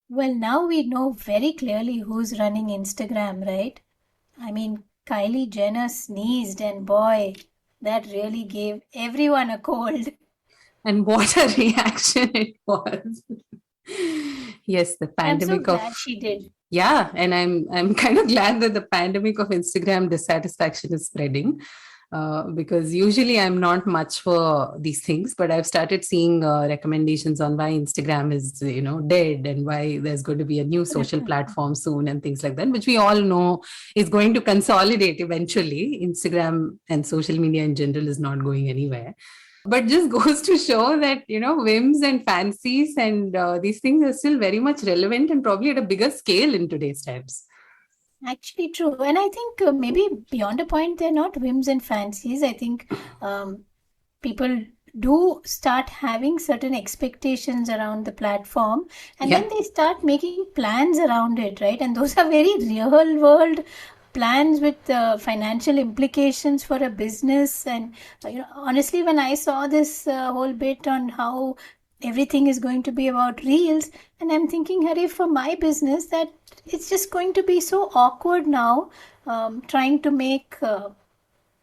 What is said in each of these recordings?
Well, now we know very clearly who's running Instagram, right? I mean, Kylie Jenner sneezed, and boy, that really gave everyone a cold. And what a reaction it was. Yes, the I'm so pandemic of glad she did. yeah, and I'm kind of glad that the pandemic of Instagram dissatisfaction is spreading. Because usually I'm not much for these things, but I've started seeing recommendations on why Instagram is, dead and why there's going to be a new social platform soon and things like that, which we all know is going to consolidate eventually. Instagram and social media in general is not going anywhere, but just goes to show that whims and fancies and these things are still very much relevant and probably at a bigger scale in today's times. Actually, true. And I think maybe beyond a point, they're not whims and fancies. I think people do start having certain expectations around the platform, and Yeah. then they start making plans around it, right? And those are very real world plans with financial implications for a business. And honestly, when I saw this whole bit on how everything is going to be about reels, and I'm thinking, Hari, for my business, that it's just going to be so awkward now, trying to make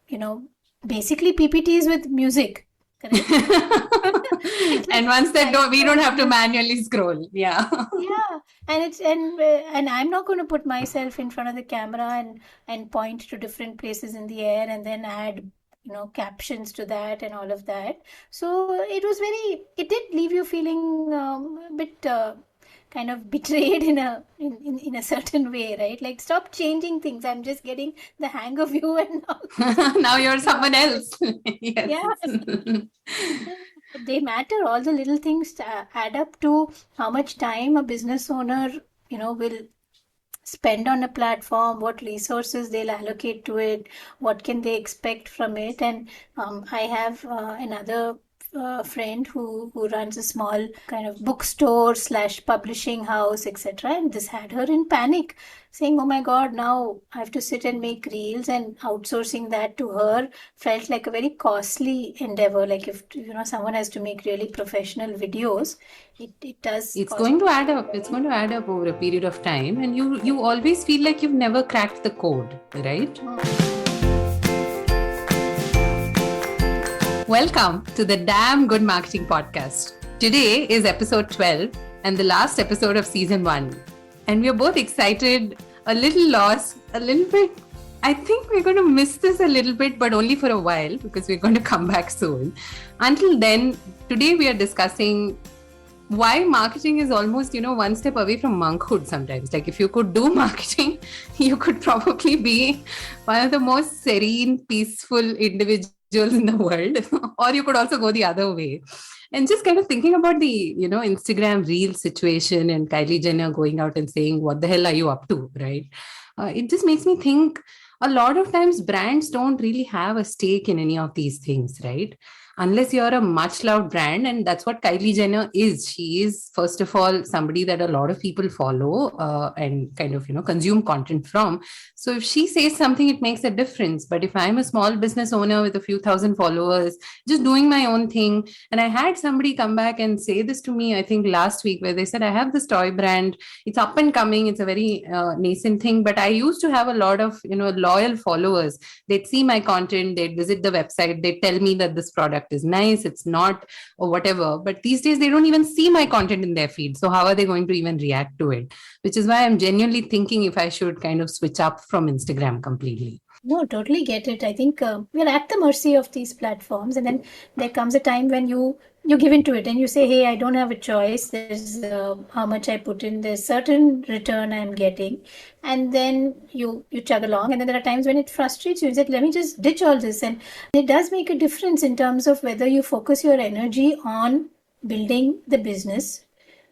you know basically PPTs with music, correct? And Because once that I we don't don't have to understand. manually scroll. Yeah. Yeah, and I'm not going to put myself in front of the camera and point to different places in the air and then add captions to that and all of that. So it did leave you feeling a bit kind of betrayed in a certain way, right? Like, stop changing things. I'm just getting the hang of you, and now Now you're you're someone else. Yes. yeah. They matter. All the little things add up to how much time a business owner, will spend on a platform, what resources they'll allocate to it, what can they expect from it. And I have another friend who runs a small kind of bookstore slash publishing house, etc. And this had her in panic, saying, "Oh my God, now I have to sit and make reels," and outsourcing that to her felt like a very costly endeavor. Like, if someone has to make really professional videos, it does It's cost. going to add up. It's going to add up over a period of time, and you always feel like you've never cracked the code, right? Welcome to the Damn Good Marketing Podcast. Today is episode 12 and the last episode of season 1. And we're both excited, a little lost, a little bit. I think we're going to miss this a little bit, but only for a while because we're going to come back soon. Until then, today we are discussing why marketing is almost, one step away from monkhood sometimes. Like, if you could do marketing, you could probably be one of the most serene, peaceful individuals in the world, or you could also go the other way. And just kind of thinking about the, Instagram reel situation and Kylie Jenner going out and saying, "What the hell are you up to?" Right? It just makes me think a lot of times brands don't really have a stake in any of these things, right? Unless you're a much loved brand. And that's what Kylie Jenner is. She is, first of all, somebody that a lot of people follow and kind of, consume content from. So if she says something, it makes a difference. But if I'm a small business owner with a few thousand followers, just doing my own thing, and I had somebody come back and say this to me, I think last week, where they said, "I have this toy brand. It's up and coming. It's a very nascent thing. But I used to have a lot of, loyal followers. They'd see my content, they'd visit the website, they'd tell me that this product is nice, it's not, or whatever. But these days, they don't even see my content in their feed. So how are they going to even react to it?" Which is why I'm genuinely thinking if I should kind of switch up from Instagram completely. No, totally get it. I think we're at the mercy of these platforms, and then there comes a time when you give into it and you say, "Hey, I don't have a choice. There's how much I put in. There's certain return I'm getting," and then you chug along. And then there are times when it frustrates you. You say, "Let me just ditch all this," and it does make a difference in terms of whether you focus your energy on building the business,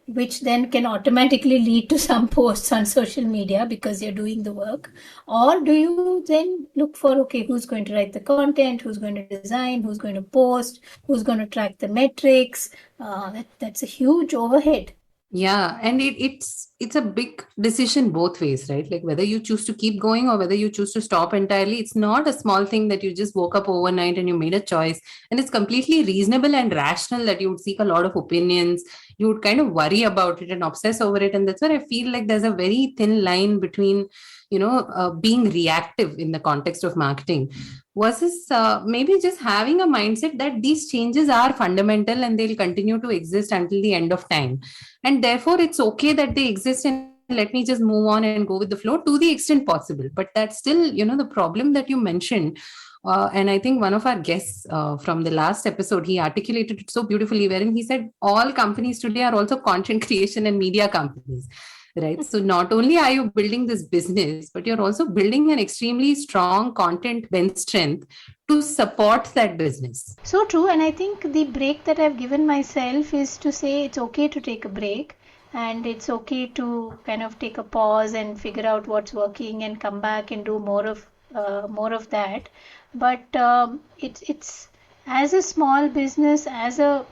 which then can automatically lead to some posts on social media because you're doing the work, or do you then look for, okay, who's going to write the content, who's going to design, who's going to post, who's going to track the metrics. That's a huge overhead. Yeah, and it's a big decision both ways, right? Like, whether you choose to keep going or whether you choose to stop entirely. It's not a small thing that you just woke up overnight and you made a choice. And it's completely reasonable and rational that you would seek a lot of opinions. you would kind of worry about it and obsess over it. And that's where I feel like there's a very thin line between, being reactive in the context of marketing versus maybe just having a mindset that these changes are fundamental and they'll continue to exist until the end of time. And therefore, it's okay that they exist, and let me just move on and go with the flow to the extent possible. But that's still, the problem that you mentioned. And I think one of our guests from the last episode, he articulated it so beautifully, wherein he said all companies today are also content creation and media companies, right? So not only are you building this business, but you're also building an extremely strong content bench strength to support that business. So true. And I think the break that I've given myself is to say it's okay to take a break. And it's okay to kind of take a pause and figure out what's working and come back and do more of that. But it's as a small business, as a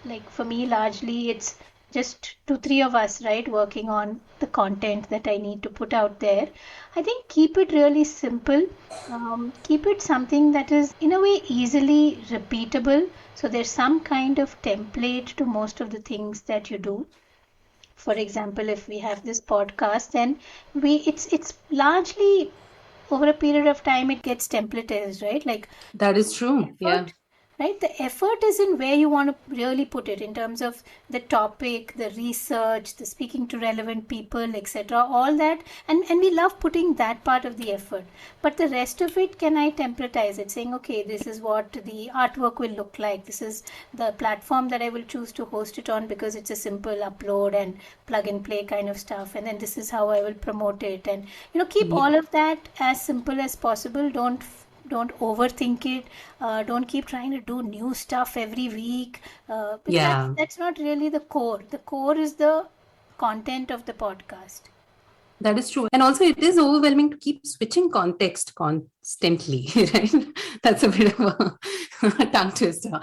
like for me, largely it's just 2-3 of us, right, working on the content that I need to put out there. I think keep it really simple. Keep it something that is in a way easily repeatable. So there's some kind of template to most of the things that you do. For example, if we have this podcast, then it's largely over a period of time it gets templatized, right? Like that is true. Effort, yeah. Right? The effort is in where you want to really put it in terms of the topic, the research, the speaking to relevant people, etc. All that, and we love putting that part of the effort. But the rest of it, can I templatize it, saying, okay, this is what the artwork will look like. This is the platform that I will choose to host it on because it's a simple upload and plug and play kind of stuff. And then this is how I will promote it. And keep all of that as simple as possible. Don't overthink it. Don't keep trying to do new stuff every week. That's not really the core. The core is the content of the podcast. That is true. And also it is overwhelming to keep switching context constantly, right? That's a bit of a tongue twister.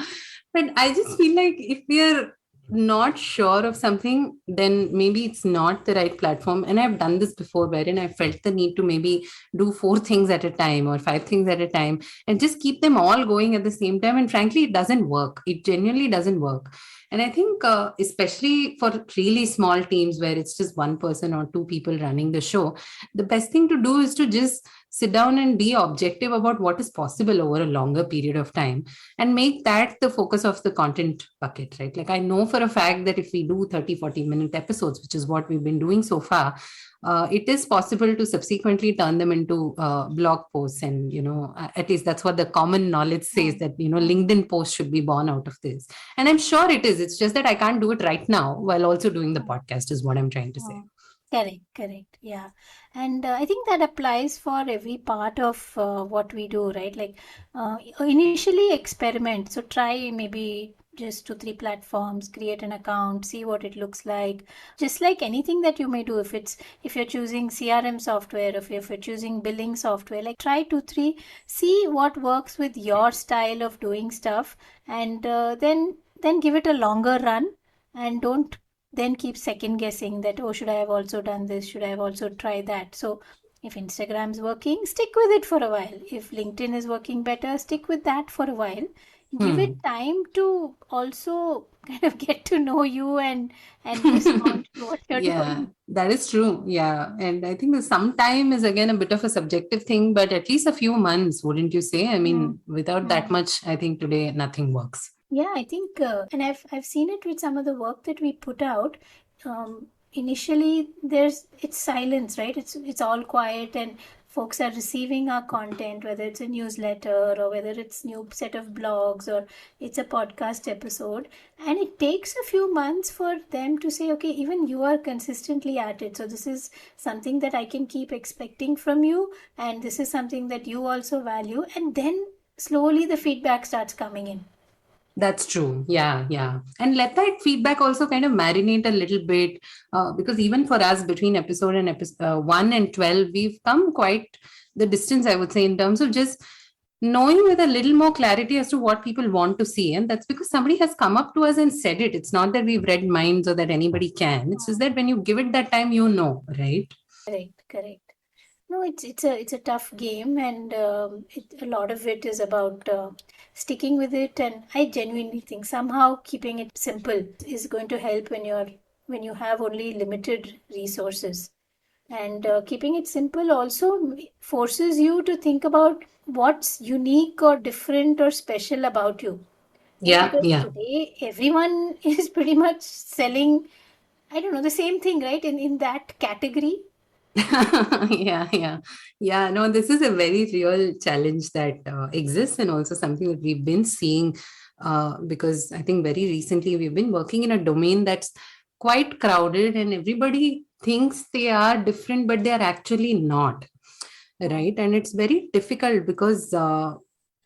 But I just feel like if we are not sure of something, then maybe it's not the right platform. And I've done this before, wherein I felt the need to maybe do 4 things at a time or 5 things at a time and just keep them all going at the same time. And frankly, it doesn't work. It genuinely doesn't work. And I think especially for really small teams where it's just one person or 2 people running the show, the best thing to do is to just sit down and be objective about what is possible over a longer period of time and make that the focus of the content bucket, right? Like I know for a fact that if we do 30-40 minute episodes, which is what we've been doing so far, it is possible to subsequently turn them into blog posts. And, at least that's what the common knowledge says, that, LinkedIn posts should be born out of this. And I'm sure it is. It's just that I can't do it right now while also doing the podcast is what I'm trying to say. Correct. Yeah. And I think that applies for every part of what we do, right? Like initially experiment. So try maybe just 2-3 platforms, create an account, see what it looks like. Just like anything that you may do, if you're choosing CRM software, if you're choosing billing software, like try 2-3, see what works with your style of doing stuff, and then give it a longer run, and don't then keep second guessing that, oh, should I have also done this? Should I have also tried that? So if Instagram's working, stick with it for a while. If LinkedIn is working better, stick with that for a while. Give it time to also kind of get to know you and respond to what you're doing. Yeah, that is true. Yeah. And I think the some time is again a bit of a subjective thing, but at least a few months, wouldn't you say? I mean, without that much, I think today nothing works. Yeah, I think, and I've seen it with some of the work that we put out. Initially, it's silence, right? It's all quiet, and folks are receiving our content, whether it's a newsletter or whether it's new set of blogs or it's a podcast episode. And it takes a few months for them to say, okay, even you are consistently at it. So this is something that I can keep expecting from you. And this is something that you also value. And then slowly the feedback starts coming in. That's true. Yeah. And let that feedback also kind of marinate a little bit, because even for us between episode 1 and 12, we've come quite the distance, I would say, in terms of just knowing with a little more clarity as to what people want to see. And that's because somebody has come up to us and said it. It's not that we've read minds or that anybody can. It's just that when you give it that time, right? Correct. No, it's a tough game, and a lot of it is about sticking with it. And I genuinely think somehow keeping it simple is going to help when you have only limited resources. And keeping it simple also forces you to think about what's unique or different or special about you. Right? Yeah, Because yeah. today everyone is pretty much selling, I don't know, the same thing, right? In that category. Yeah. No, this is a very real challenge that exists, and also something that we've been seeing, because I think very recently we've been working in a domain that's quite crowded, and everybody thinks they are different, but they are actually not, right? And it's very difficult because,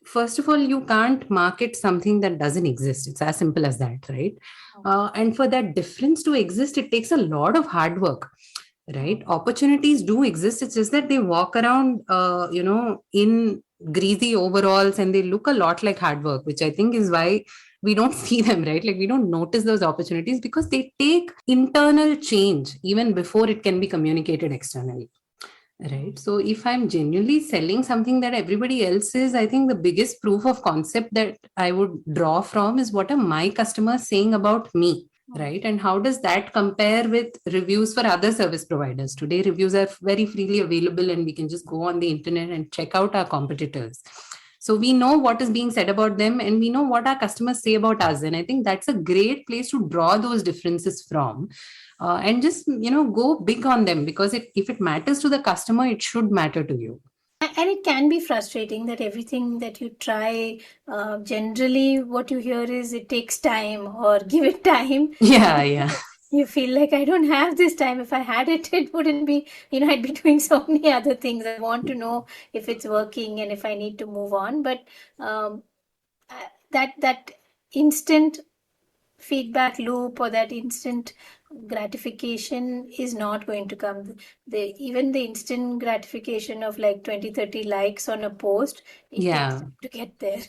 first of all, you can't market something that doesn't exist. It's as simple as that, right? And for that difference to exist, it takes a lot of hard work, right? Opportunities do exist. It's just that they walk around, in greasy overalls, and they look a lot like hard work, which I think is why we don't see them, right? Like, we don't notice those opportunities because they take internal change even before it can be communicated externally. Right. So if I'm genuinely selling something that everybody else is, I think the biggest proof of concept that I would draw from is what are my customers saying about me, right? And how does that compare with reviews for other service providers? Today, reviews are very freely available, and we can just go on the internet and check out our competitors. So we know what is being said about them, and we know what our customers say about us. And I think that's a great place to draw those differences from, and just go big on them, because if it matters to the customer, it should matter to you. And it can be frustrating that everything that you try, generally what you hear is it takes time or give it time. Yeah, yeah. You feel like I don't have this time. If I had it, it wouldn't be, I'd be doing so many other things. I want to know if it's working and if I need to move on. But that instant feedback loop or that instant gratification is not going to come. Even the instant gratification of like 20-30 likes on a post, it takes Yeah, time to get there.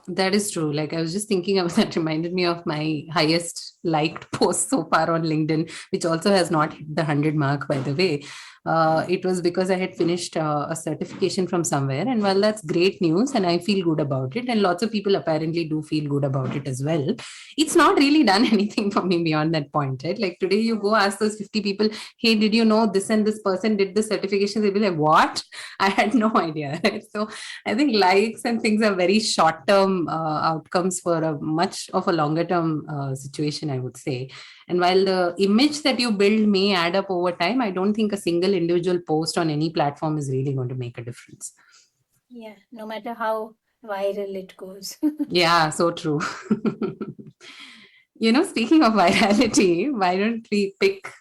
that is true. Like, I was just thinking of that, reminded me of my highest liked post so far on LinkedIn, which also has not hit the 100 mark, by the way. It was because I had finished a certification from somewhere. And while that's great news, and I feel good about it, and lots of people apparently do feel good about it as well, it's not really done anything for me beyond that point, right? Like, today, you go ask those 50 people, hey, did you know this and this person did the certification? They'll be like, what? I had no idea, right? So I think likes and things are very short term outcomes for a much of a longer term situation, I would say. And while the image that you build may add up over time, I don't think a single individual post on any platform is really going to make a difference. Yeah, no matter how viral it goes. Yeah, so true. Speaking of virality, why don't we pick,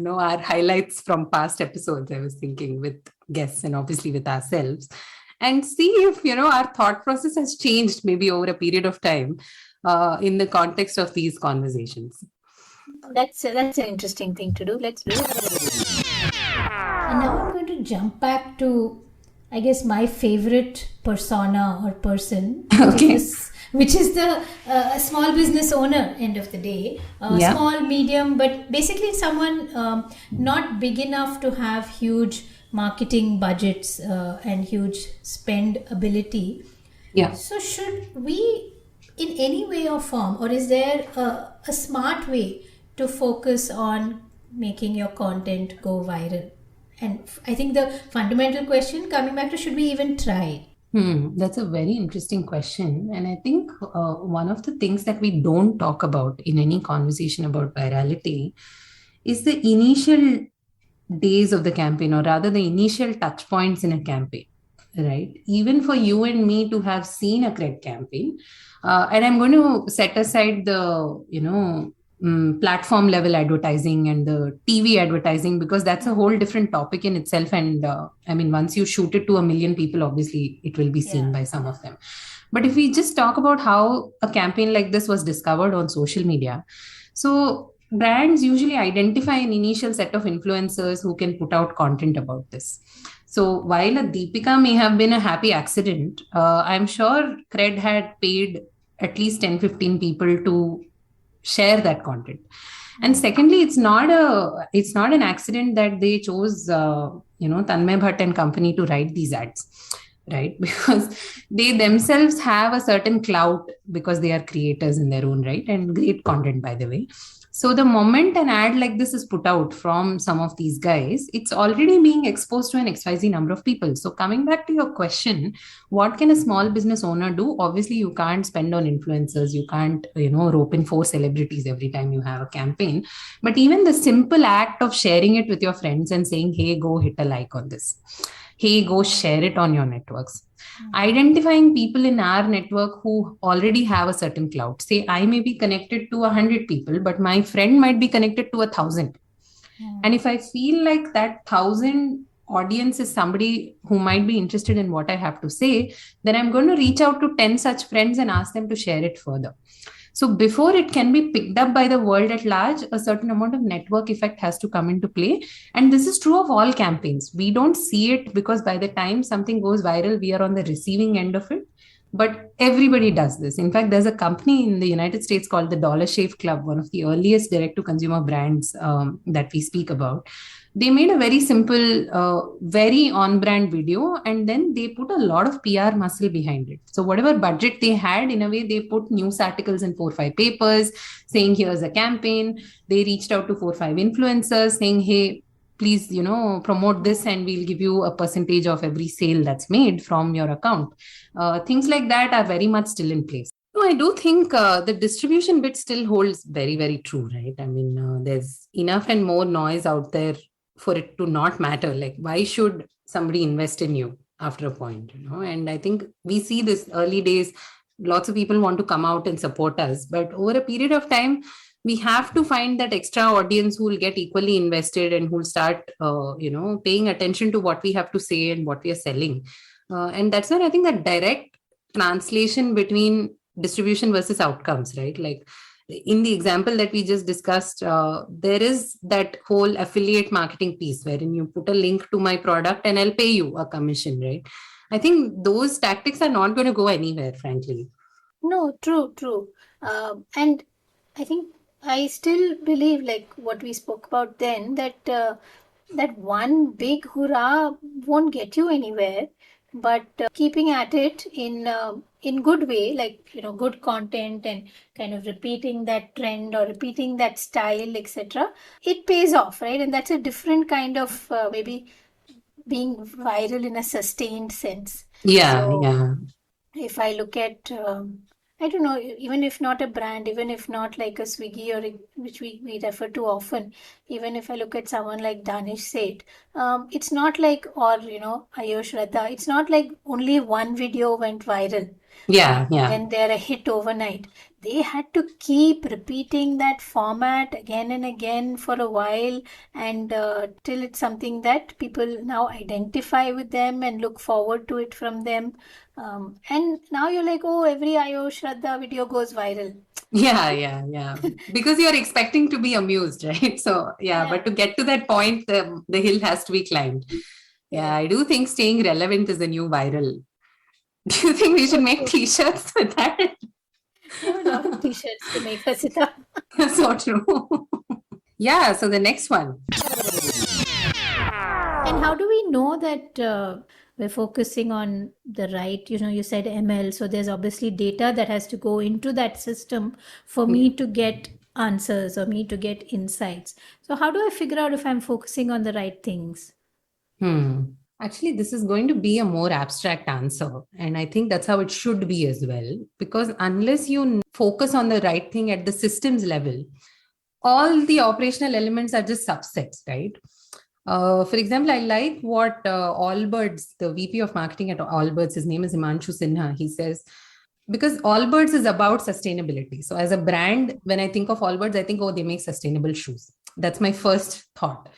our highlights from past episodes? I was thinking, with guests and obviously with ourselves, and see if, our thought process has changed maybe over a period of time, in the context of these conversations. That's an interesting thing to do. Let's do it. And now I'm going to jump back to, I guess, my favorite persona or person, Okay. which is the small business owner. End of the day, Yeah. small, medium, but basically someone not big enough to have huge marketing budgets and huge spend ability. Yeah. So should we, in any way or form, or is there a smart way to focus on making your content go viral? And I think the fundamental question coming back to, should we even try? That's a very interesting question. And I think one of the things that we don't talk about in any conversation about virality is the initial days of the campaign, or rather the initial touch points in a campaign, right? Even for you and me to have seen a cred campaign, and I'm going to set aside the, platform level advertising and the TV advertising, because that's a whole different topic in itself. And I mean, once you shoot it to 1 million people, obviously it will be seen by some of them. But if we just talk about how a campaign like this was discovered on social media, so brands usually identify an initial set of influencers who can put out content about this. So while a Deepika may have been a happy accident, I'm sure Cred had paid at least 10-15 people to share that content. And secondly, it's not an accident that they chose Tanmay Bhatt and company to write these ads, right? Because they themselves have a certain clout because they are creators in their own right, and great content, by the way. So the moment an ad like this is put out from some of these guys, it's already being exposed to an XYZ number of people. So coming back to your question, what can a small business owner do? Obviously, you can't spend on influencers. You can't, rope in 4 celebrities every time you have a campaign. But even the simple act of sharing it with your friends and saying, hey, go hit a like on this. Hey, go share it on your networks. Identifying people in our network who already have a certain clout. Say, I may be connected to 100 people, but my friend might be connected to 1,000. And if I feel like that 1,000 audience is somebody who might be interested in what I have to say, then I'm going to reach out to 10 such friends and ask them to share it further. So before it can be picked up by the world at large, a certain amount of network effect has to come into play. And this is true of all campaigns. We don't see it because by the time something goes viral, we are on the receiving end of it. But everybody does this. In fact, there's a company in the United States called the Dollar Shave Club, one of the earliest direct-to-consumer brands that we speak about. They made a very simple, very on-brand video, and then they put a lot of PR muscle behind it. So whatever budget they had, in a way, they put news articles in 4 or 5 papers saying, here's a campaign. They reached out to 4 or 5 influencers saying, hey, please, promote this and we'll give you a percentage of every sale that's made from your account. Things like that are very much still in place. No, I do think the distribution bit still holds very, very true, right? I mean, there's enough and more noise out there for it to not matter. Like, why should somebody invest in you after a point, And I think we see this early days, lots of people want to come out and support us. But over a period of time, we have to find that extra audience who will get equally invested and who will start, paying attention to what we have to say and what we are selling. And that's where I think that direct translation between distribution versus outcomes, right? Like in the example that we just discussed, there is that whole affiliate marketing piece wherein you put a link to my product and I'll pay you a commission, right? I think those tactics are not going to go anywhere, frankly. No, true. And I think I still believe, like what we spoke about then, that that one big hurrah won't get you anywhere. But keeping at it in good way, like good content and kind of repeating that trend or repeating that style, etc., it pays off, right? And that's a different kind of maybe being viral in a sustained sense. Yeah. If I look at I don't know, even if not a brand, even if not like a Swiggy which we refer to often, even if I look at someone like Danish Seth, it's not like, or Ayush Radha, it's not like only one video went viral. Yeah. And they're a hit overnight. They had to keep repeating that format again and again for a while, and till it's something that people now identify with them and look forward to it from them. And now you're like, oh, every Ayush Shraddha video goes viral. Yeah. Because you're expecting to be amused, right? So, yeah, but to get to that point, the hill has to be climbed. Yeah, I do think staying relevant is the new viral. Do you think we should make t-shirts with that? I have a lot of t-shirts to make, Hasita. So true. Yeah, so the next one. And how do we know that we're focusing on the right, you said ML, so there's obviously data that has to go into that system for me to get answers or me to get insights. So how do I figure out if I'm focusing on the right things? Actually, this is going to be a more abstract answer. And I think that's how it should be as well. Because unless you focus on the right thing at the systems level, all the operational elements are just subsets, right? For example, I like what Allbirds, the VP of marketing at Allbirds, his name is Himanshu Sinha. He says, because Allbirds is about sustainability. So as a brand, when I think of Allbirds, I think, oh, they make sustainable shoes. That's my first thought.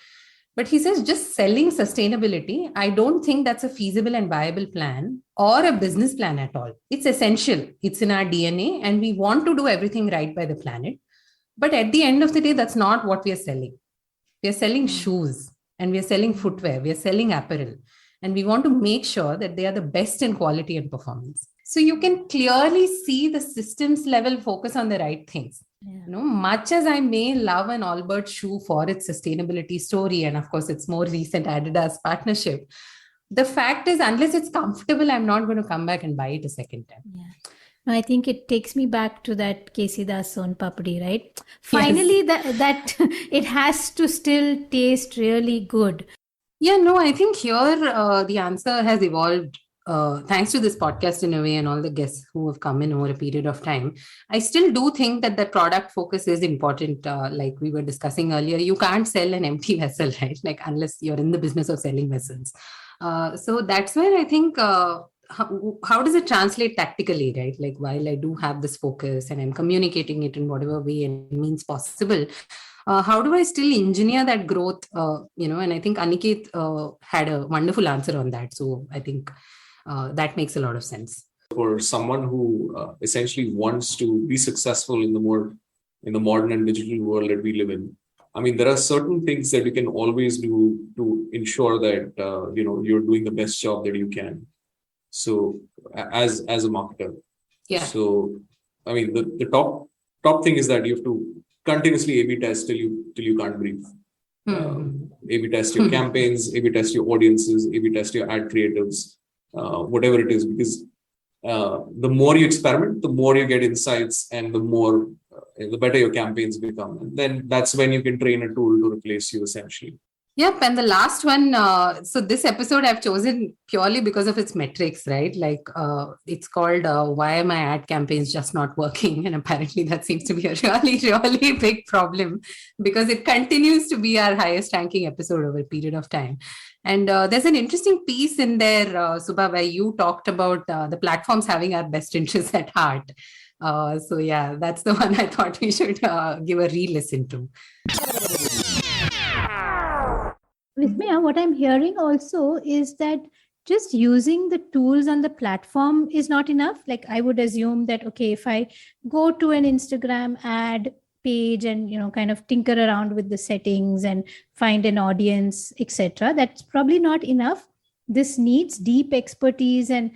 But he says just selling sustainability, I don't think that's a feasible and viable plan or a business plan at all. It's essential. It's in our DNA and we want to do everything right by the planet. But at the end of the day, that's not what we are selling. We are selling shoes and we are selling footwear. We are selling apparel. And we want to make sure that they are the best in quality and performance. So you can clearly see the systems level focus on the right things. Much as I may love an Allbirds shoe for its sustainability story, and of course its more recent Adidas partnership, the fact is, unless it's comfortable, I'm not going to come back and buy it a second time. Yeah. I think it takes me back to that Kesi Das Son Papdi, right? Finally, Yes. that it has to still taste really good. Yeah, no, I think here the answer has evolved thanks to this podcast in a way and all the guests who have come in over a period of time. I still do think that the product focus is important. Like we were discussing earlier, you can't sell an empty vessel, right? Like unless you're in the business of selling vessels. So that's where I think how does it translate tactically, right? Like while I do have this focus and I'm communicating it in whatever way and means possible, how do I still engineer that growth? And I think Aniket had a wonderful answer on that. So I think that makes a lot of sense. For someone who essentially wants to be successful in the modern and digital world that we live in, I mean, there are certain things that you can always do to ensure that you're doing the best job that you can. So as a marketer, yeah. So I mean, the top thing is that you have to continuously A/B test till you can't breathe. A/B test your campaigns, A/B test your audiences, A/B test your ad creatives, whatever it is, because the more you experiment, the more you get insights, and the better your campaigns become. And then that's when you can train a tool to replace you, essentially. Yep. And the last one, so this episode I've chosen purely because of its metrics, right? Like it's called Why Are My Ad Campaigns Just Not Working? And apparently that seems to be a really, really big problem because it continues to be our highest ranking episode over a period of time. And there's an interesting piece in there, Subha, where you talked about the platforms having our best interests at heart. So yeah, that's the one I thought we should give a re-listen to. Vismaya, what I'm hearing also is that just using the tools on the platform is not enough. Like I would assume that, okay, if I go to an Instagram ad page and, kind of tinker around with the settings and find an audience, etc., that's probably not enough. This needs deep expertise and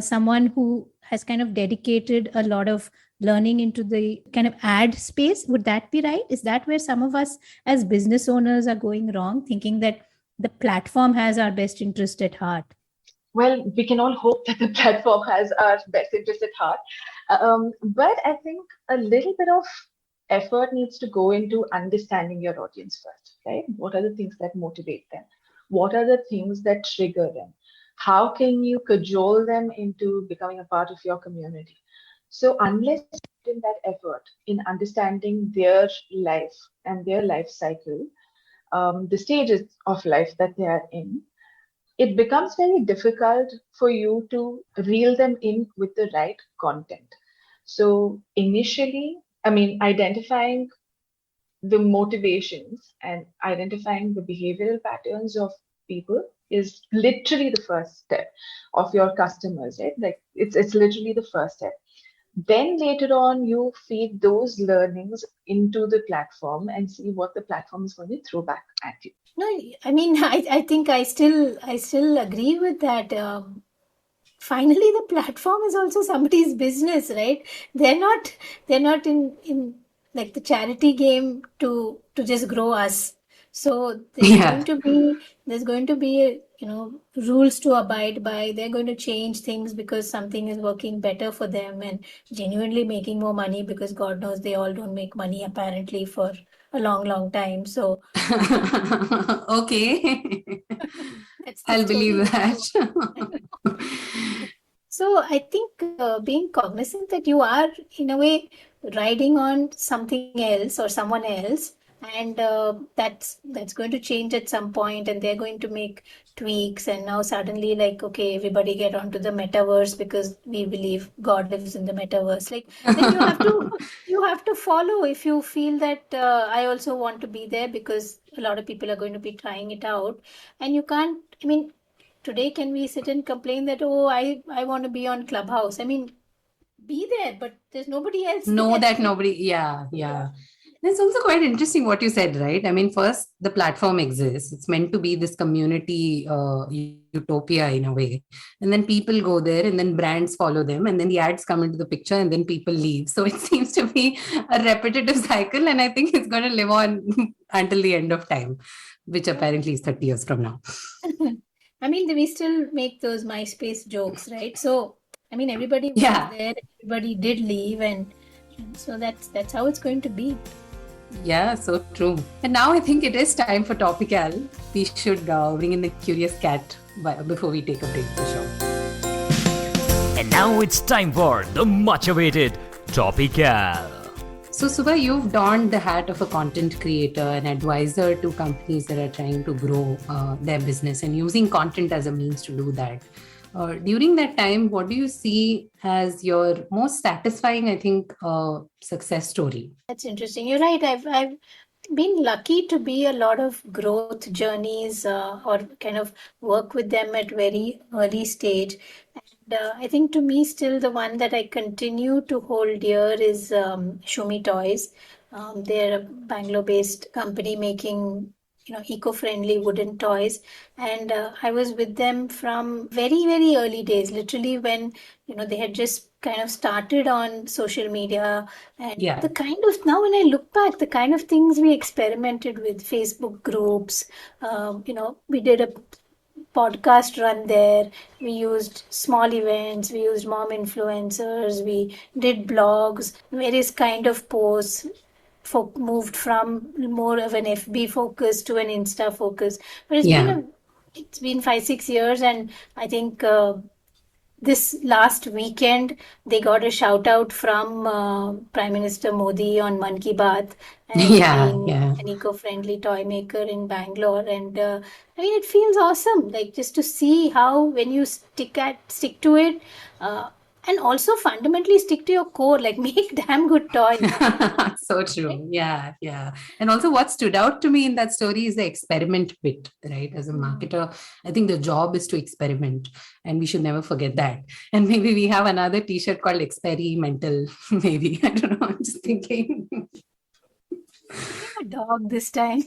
someone who has kind of dedicated a lot of learning into the kind of ad space. Would that be right? Is that where some of us as business owners are going wrong, thinking that the platform has our best interest at heart? Well, we can all hope that the platform has our best interest at heart. But I think a little bit of effort needs to go into understanding your audience first, right? What are the things that motivate them? What are the things that trigger them? How can you cajole them into becoming a part of your community? So unless you put in that effort in understanding their life and their life cycle, the stages of life that they are in, it becomes very difficult for you to reel them in with the right content. So initially, identifying the motivations and identifying the behavioral patterns of people is literally the first step of your customers, right? Like it's literally the first step. Then later on, you feed those learnings into the platform and see what the platform is going to throw back at you. No, I mean, I think I still agree with that. Finally, the platform is also somebody's business, right? They're not in like the charity game to just grow us. So there's going to be rules to abide by. They're going to change things because something is working better for them and genuinely making more money, because God knows they all don't make money apparently for a long time. So okay. I'll believe that. So I think being cognizant that you are in a way riding on something else or someone else, and that's going to change at some point, and they're going to make tweaks, and now suddenly, like, okay, everybody get onto the metaverse because we believe God lives in the metaverse. Like, then you have to follow if you feel that I also want to be there, because a lot of people are going to be trying it out, and you can't. I mean, today can we sit and complain that, oh, I want to be on Clubhouse? I mean, be there, but there's nobody else know there. that nobody. Yeah. It's also quite interesting what you said, right? I mean, first, the platform exists. It's meant to be this community utopia in a way. And then people go there and then brands follow them. And then the ads come into the picture and then people leave. So it seems to be a repetitive cycle. And I think it's going to live on until the end of time, which apparently is 30 years from now. I mean, we still make those MySpace jokes, right? So, I mean, everybody was there, everybody did leave, and so that's how it's going to be. Yeah, so true. And now I think it is time for Topical. We should bring in the curious cat before we take a break for sure. And now it's time for the much-awaited Topical. So, Subha, you've donned the hat of a content creator, an advisor to companies that are trying to grow their business and using content as a means to do that. During that time, what do you see as your most satisfying, I think, success story? That's interesting. You're right. I've been lucky to be a lot of growth journeys or kind of work with them at very early stage. And I think to me, still the one that I continue to hold dear is Shumi Toys. They're a Bangalore-based company making eco-friendly wooden toys, and I was with them from very early days, literally when they had just kind of started on social media, and the kind of, now when I look back, the kind of things we experimented with, Facebook groups, we did a podcast run there, we used small events, we used mom influencers, we did blogs, various kind of posts, moved from more of an FB focus to an Insta focus. But it's been 5-6 years, and I think this last weekend they got a shout out from Prime Minister Modi on Man Ki Baat as being an eco-friendly toy maker in Bangalore, and I mean, it feels awesome, like just to see how when you stick to it. And also fundamentally stick to your core, like make damn good toys. So true. Yeah. And also what stood out to me in that story is the experiment bit, right? As a marketer, I think the job is to experiment, and we should never forget that. And maybe we have another t-shirt called experimental, maybe. I don't know. I'm just thinking. A dog this time.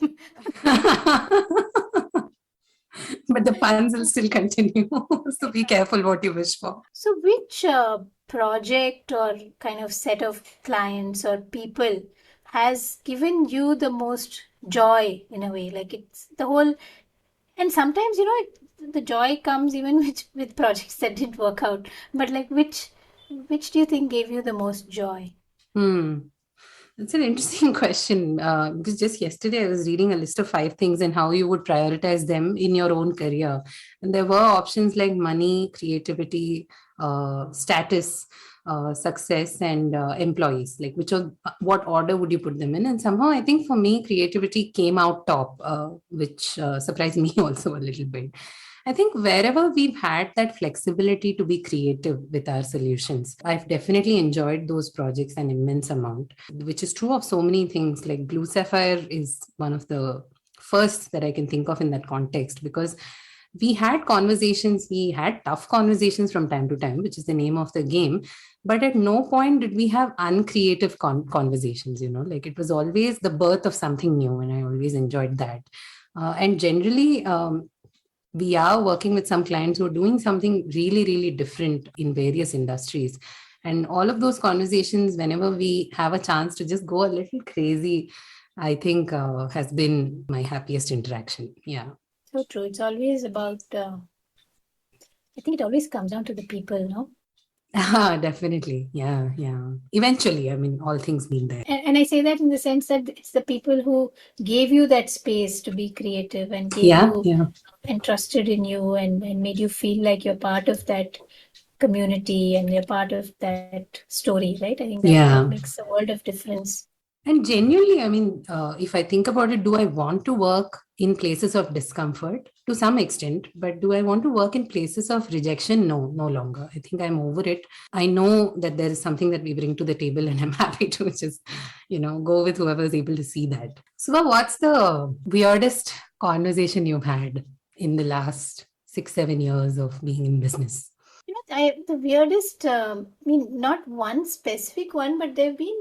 But the puns will still continue. So be careful what you wish for. So which project or kind of set of clients or people has given you the most joy in a way? Like it's the whole, and sometimes, the joy comes even with projects that didn't work out. But like which do you think gave you the most joy? That's an interesting question, because just yesterday I was reading a list of 5 things and how you would prioritize them in your own career. And there were options like money, creativity, status, success, and employees. Like what order would you put them in? And somehow I think for me, creativity came out top, which surprised me also a little bit. I think wherever we've had that flexibility to be creative with our solutions, I've definitely enjoyed those projects an immense amount, which is true of so many things. Like Blue Sapphire is one of the first that I can think of in that context, because we had tough conversations from time to time, which is the name of the game. But at no point did we have uncreative conversations, like it was always the birth of something new. And I always enjoyed that. And generally, we are working with some clients who are doing something really different in various industries. And all of those conversations, whenever we have a chance to just go a little crazy, I think has been my happiest interaction. Yeah. So true. It's always about, I think it always comes down to the people, no? Definitely. Yeah. Eventually, I mean, all things mean there. And I say that in the sense that it's the people who gave you that space to be creative and gave you and trusted in you and made you feel like you're part of that community and you're part of that story, right? I think that makes a world of difference. And genuinely, I mean, if I think about it, do I want to work in places of discomfort? To some extent, but do I want to work in places of rejection? No longer. I think I'm over it. I know that there is something that we bring to the table, and I'm happy to just, go with whoever is able to see that. So what's the weirdest conversation you've had in the last 6-7 years of being in business? The weirdest, not one specific one, but there have been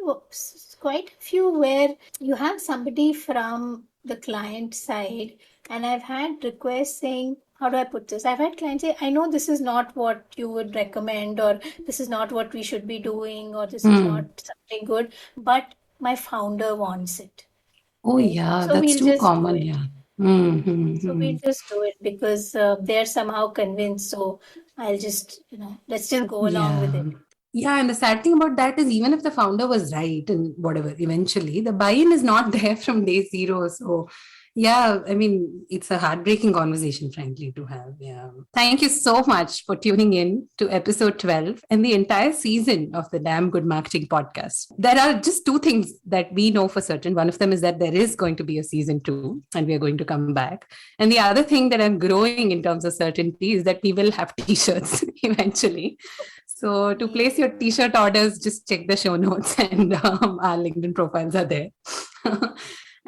quite a few where you have somebody from the client side, and I've had requests saying, how do I put this? I've had clients say, I know this is not what you would recommend, or this is not what we should be doing, or this is not something good, but my founder wants it. Oh, Right? yeah, So that's we'll too just do common. it. Yeah. So we'll just do it because they're somehow convinced. So I'll just, let's just go along with Yeah. it. Yeah, and the sad thing about that is even if the founder was right and whatever, eventually the buy-in is not there from day zero. So yeah, I mean, it's a heartbreaking conversation, frankly, to have. Yeah. Thank you so much for tuning in to episode 12 and the entire season of the Damn Good Marketing podcast. There are just two things that we know for certain. One of them is that there is going to be a season 2 and we are going to come back. And the other thing that I'm growing in terms of certainty is that we will have t-shirts eventually. So to place your t-shirt orders, just check the show notes and our LinkedIn profiles are there.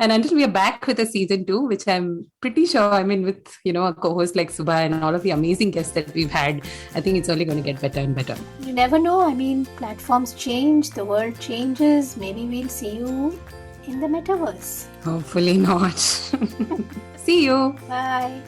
And until we are back with a season 2, which I'm pretty sure, with, a co-host like Subha and all of the amazing guests that we've had, I think it's only going to get better and better. You never know. Platforms change, the world changes. Maybe we'll see you in the metaverse. Hopefully not. See you. Bye.